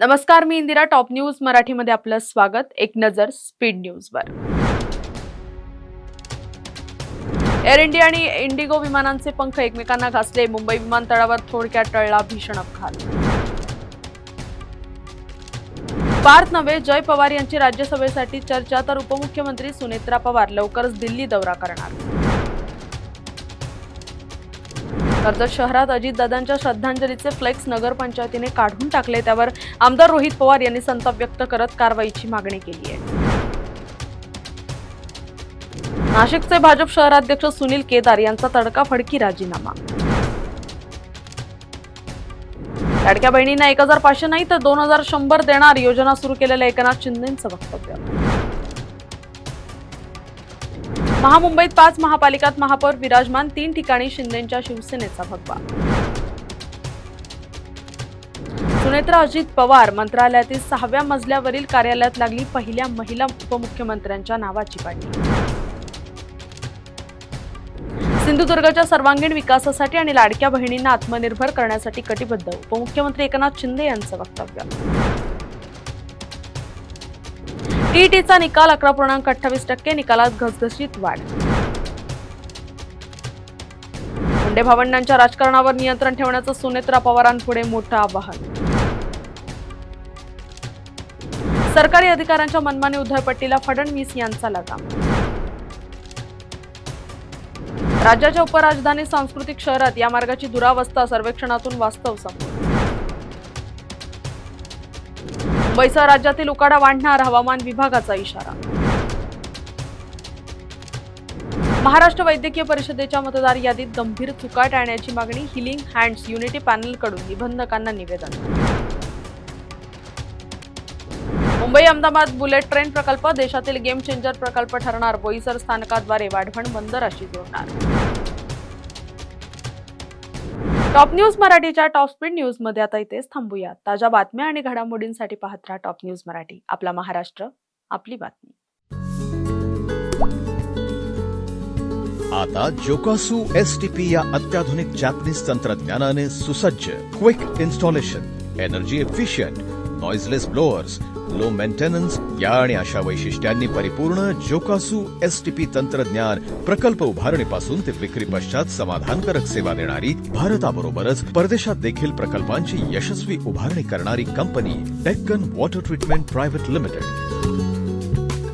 नमस्कार, मी Indira. Top news मराठीमध्ये आपलं स्वागत. एक नजर स्पीड न्यूजवर. एअर इंडिया आणि इंडिगो विमानांचे पंख एकमेकांना घासले. मुंबई विमानतळावर थोडक्यात टळला भीषण अपघात. पार्थ नव्हे, जय पवार यांची राज्यसभेसाठी चर्चा, तर उपमुख्यमंत्री सुनेत्रा पवार लवकरच दिल्ली दौरा करणार. कर्जत शहरात अजितदादांच्या श्रद्धांजलीचे फ्लेक्स नगरपंचायतीने काढून टाकले. त्यावर आमदार रोहित पवार यांनी संताप व्यक्त करत कारवाईची मागणी केली आहे. नाशिकचे भाजप शहराध्यक्ष सुनील केदार यांचा तडकाफडकी राजीनामा. लाडक्या बहिणींना 1500 नाही तर 2100 देणार, योजना सुरू केलेल्या एकनाथ शिंदेंचं वक्तव्य. महामुंबईत 5 महापालिकात महापौर विराजमान, 3 ठिकाणी शिंदेंच्या शिवसेनेचा भगवा. सुनेत्रा अजित पवार मंत्रालयातील 6व्या मजल्यावरील कार्यालयात लागली पहिल्या महिला उपमुख्यमंत्र्यांच्या नावाची पाडणी. सिंधुदुर्गच्या सर्वांगीण विकासासाठी आणि लाडक्या बहिणींना आत्मनिर्भर करण्यासाठी कटिबद्ध, उपमुख्यमंत्री एकनाथ शिंदे यांचं वक्तव्य. टीईटीचा निकाल 11.28%, निकालात घसघशीत वाढ. मुंडे भावंडांच्या राजकारणावर नियंत्रण ठेवण्याचं सुनेत्रा पवारांपुढे मोठं आवाहन. सरकारी अधिकाऱ्यांच्या मनमानी उधळपट्टीला फडणवीस यांचा लगाम. राज्याच्या उपराजधानी सांस्कृतिक शहरात या मार्गाची दुरावस्था, सर्वेक्षणातून वास्तव समोर. मुंबईसह राज्यातील उकाडा वाढणार, हवामान विभागाचा इशारा. महाराष्ट्र वैद्यकीय परिषदेच्या मतदार यादीत गंभीर चुका टाळण्याची मागणी, हिलिंग हँड्स युनिटी पॅनलकडून निबंधकांना निवेदन. मुंबई अहमदाबाद बुलेट ट्रेन प्रकल्प देशातील गेम चेंजर प्रकल्प ठरणार, बोईसर स्थानकाद्वारे वाढवण बंदराशी जोडणार. टॉप न्यूज मराठीच्या टॉप स्पीड न्यूज मध्ये आता इथेच थांबूया. ताज्या बातम्या आणि घडामोडींसाठी पाहत राहा टॉप न्यूज मराठी. आपला महाराष्ट्र, आपली बातमी. आता जोकासू एसटीपी या अत्याधुनिक जॅपनीज तंत्रज्ञानाने सुसज्ज, quick installation, energy efficient, noiseless blowers, low maintenance या आणि अशा वैशिष्ट्यांनी परिपूर्ण जोकासू एसटीपी तंत्रज्ञान प्रकल्प उभारणीपासून ते विक्री पश्चात समाधानकारक सेवा देणारी, भारताबरोबरच परदेशात देखील प्रकल्पांची यशस्वी उभारणी करणारी company Deccan water treatment private limited.